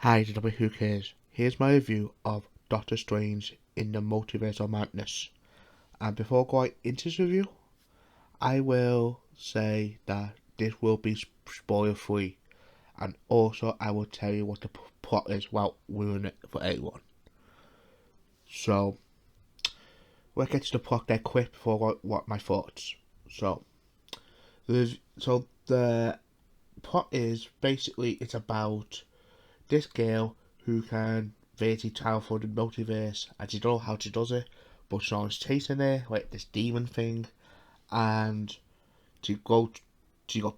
Hi, gentlemen, who cares? Here's my review of Doctor Strange in the Multiverse of Madness. And before going into this review, I will say that this will be spoiler free, and also I will tell you what the plot is without ruining it for anyone. So, we'll get to the plot there quick before what my thoughts. So, the plot is basically it's about this girl who can basically travel through the multiverse, and she don't know how she does it, but someone's chasing her, like this demon thing, and she got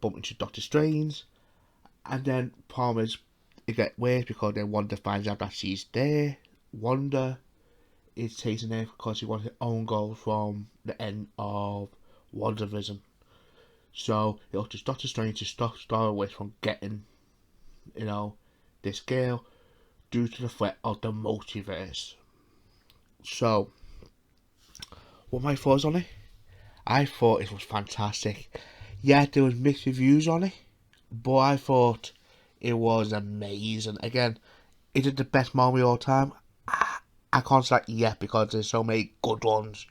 bumped into Doctor Strange, and then problem is it gets worse because then Wanda finds out that she's there. Wanda is chasing her because she wants her own goal from the end of WandaVision. So it was just Doctor Strange to stop Star Wars from getting, this girl due to the threat of the multiverse. So, what my thoughts on it? I thought it was fantastic. Yeah, there was mixed reviews on it, but I thought it was amazing. Again, is it the best Marvel of all time? I can't say yet because there's so many good ones.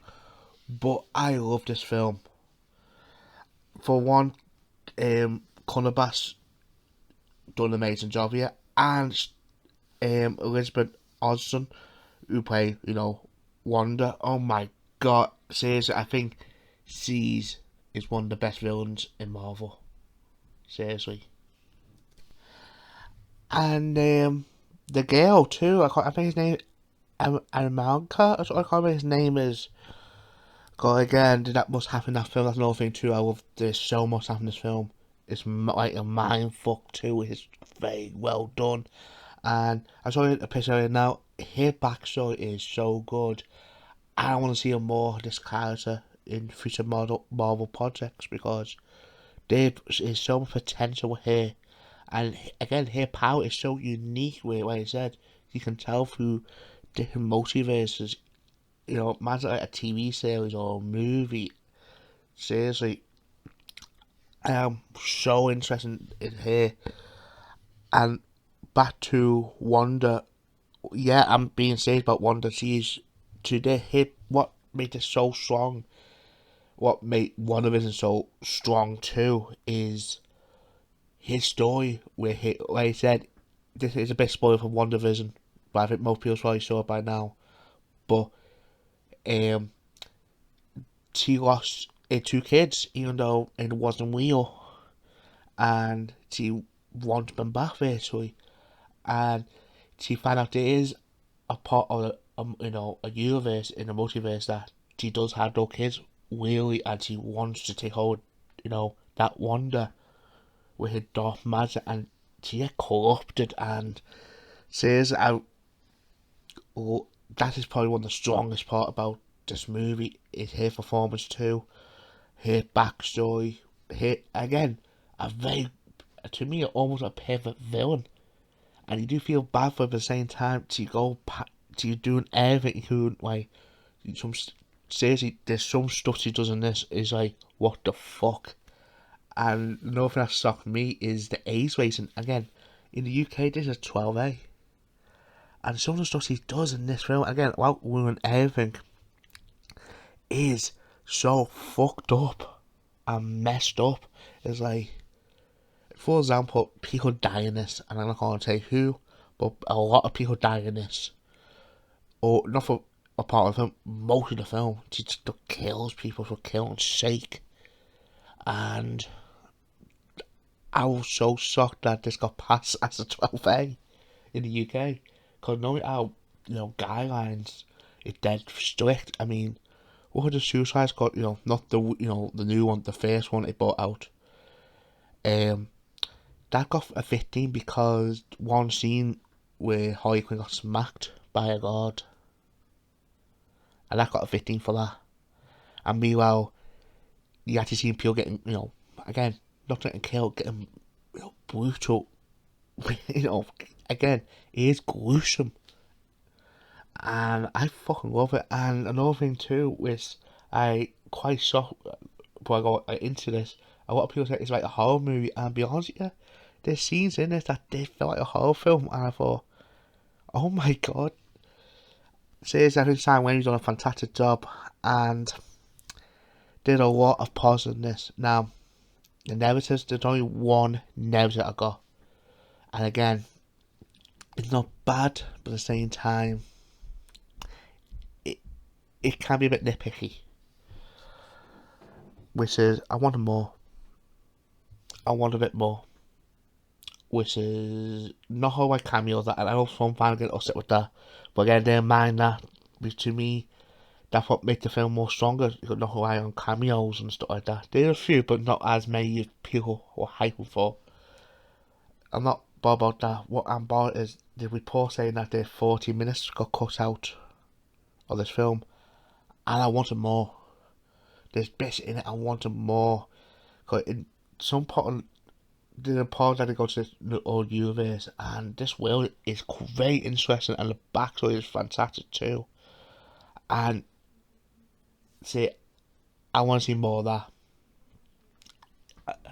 But I love this film. For one, Cunningham done an amazing job here, and Elizabeth Olsen, who played, Wanda. Oh my god, seriously, I think she's is one of the best villains in Marvel. Seriously. And the girl too, I think his name Amalka, or something, I can't remember his name is. God, again, that must happen in that film. That's another thing too. I love there's so much happen in this film. It's like a mind fuck too. It's very well done. And I saw a picture of it now. Her backstory is so good. I want to see more of this character in future Marvel projects because there is so much potential with her. And again, her power is so unique. Like I said, you can tell through different multiverses. Imagine like a TV series or a movie. Seriously, I am so interested in her. And back to Wanda. Yeah, I'm being serious about Wanda. She's today hit what made her so strong. What made WandaVision so strong too is his story. Where he, like I said, this is a bit spoiled for WandaVision, but I think most people probably saw it by now. But um, she lost two kids, even though it wasn't real, and she wants them back basically, and she found out there is a part of a universe in a multiverse that she does have those kids really, and she wants to take hold, that wonder with her dark magic, and she get corrupted and says out. Oh, that is probably one of the strongest part about this movie is her performance too, her backstory, her again a very to me almost a perfect villain, and you do feel bad for her at the same time. To doing everything you could, like some seriously. There's some stuff she does in this is like what the fuck. And another thing that shocked me is the age rating. Again, in the UK this is 12A, and some of the stuff she does in this film again, without ruining everything, is so fucked up and messed up. It's like, for example, people die in this, and I'm not going to say who, but a lot of people die in this. Or not for a part of the film, most of the film, she just kills people for killing's sake. And I was so shocked that this got passed as a 12A in the UK. Because knowing how, guidelines is dead strict. I mean, what had the Suicide Squad, not the new one, the first one it brought out. Um, that got a 15 because one scene where Harley Quinn got smacked by a guard, and that got a 15 for that. And meanwhile, you actually see people getting, again, not getting killed, getting, brutal. Again, it is gruesome, and I fucking love it. And another thing too, which I quite shocked before I got into this, a lot of people say it's like a horror movie, and to be honest with you, there's scenes in it that did feel like a horror film, and I thought, oh my god. Seriously, I think Sam Raimi's done a fantastic job, and did a lot of positiveness. Now, the negatives, there's only one negative I got. And again, it's not bad, but at the same time, it, it can be a bit nitpicky. Which is, I wanted more. I want a bit more. Which is not how I cameos that, and I know some fans get upset with that. But again, they mind that, which to me, that's what makes the film more stronger. You got not rely on cameos and stuff like that. There's a few, but not as many as people were hyping for. I'm not bothered about that. What I'm bothered is the report saying that the 40 minutes got cut out of this film, and I wanted more. There's bits in it I wanted more. Cause in some part, the part that they go to the old universe, and this world is very interesting, and the backstory is fantastic too. And see, I want to see more of that.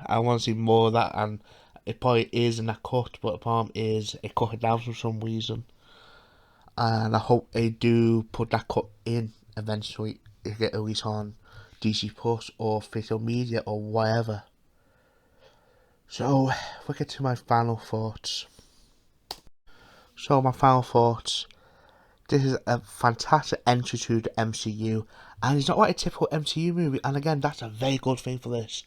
I want to see more of that, and it probably is in that cut, but the problem is it cut it down for some reason. And I hope they do put that cut in eventually. It get released on DC Plus or official media or whatever. So, we'll get to my final thoughts. So, my final thoughts. This is a fantastic entry to the MCU, and it's not like a typical MCU movie. And again, that's a very good thing for this.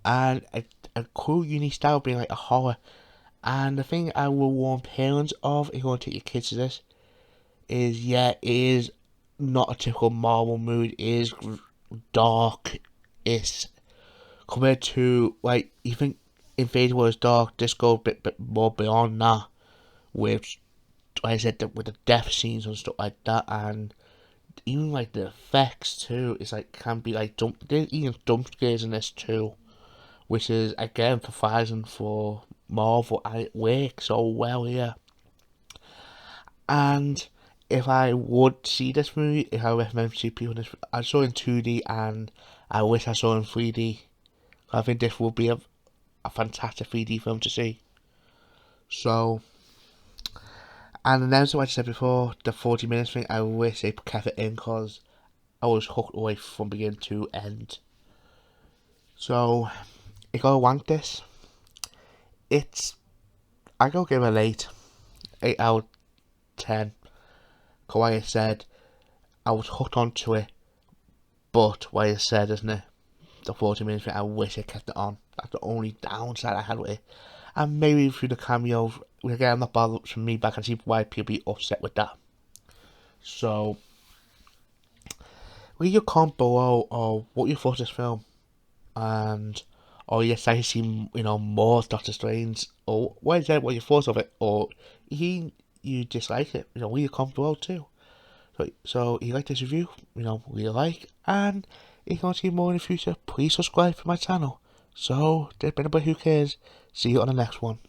And a cool, unique style being like a horror. And the thing I will warn parents of if you want to take your kids to this is, yeah, it is not a typical Marvel movie. It is dark. It's compared to, like, you think Infinity War is dark, this goes a bit more beyond that. With, like I said, with the death scenes and stuff like that, and even like the effects too. It's like can be like there's even jump scares in this too, which is again surprising for Marvel, and it works so well here. And if I would see this movie, if I recommend see people this, I saw it in 2D, and I wish I saw it in 3D. I think this would be a fantastic 3D film to see. So, and then, so like I said before, the 40 minutes thing, I wish they kept it in because I was hooked away from beginning to end. So, I gotta rank this. I gotta give it an 8 out of 10. Because like I said, I was hooked onto it, but like I said, isn't it? The 40 minutes thing, I wish I kept it on. That's the only downside I had with it. And maybe through the cameos, again, I'm not bothered from me, but I can see why people be upset with that. So, leave your comment below or what you thought of this film, and or yes, I see more Doctor Strange, or what you thought of it, or you dislike it. Leave your comment below too. So if you like this review, leave a like, and if you want to see more in the future, please subscribe to my channel. So, there's been a bit who cares. See you on the next one.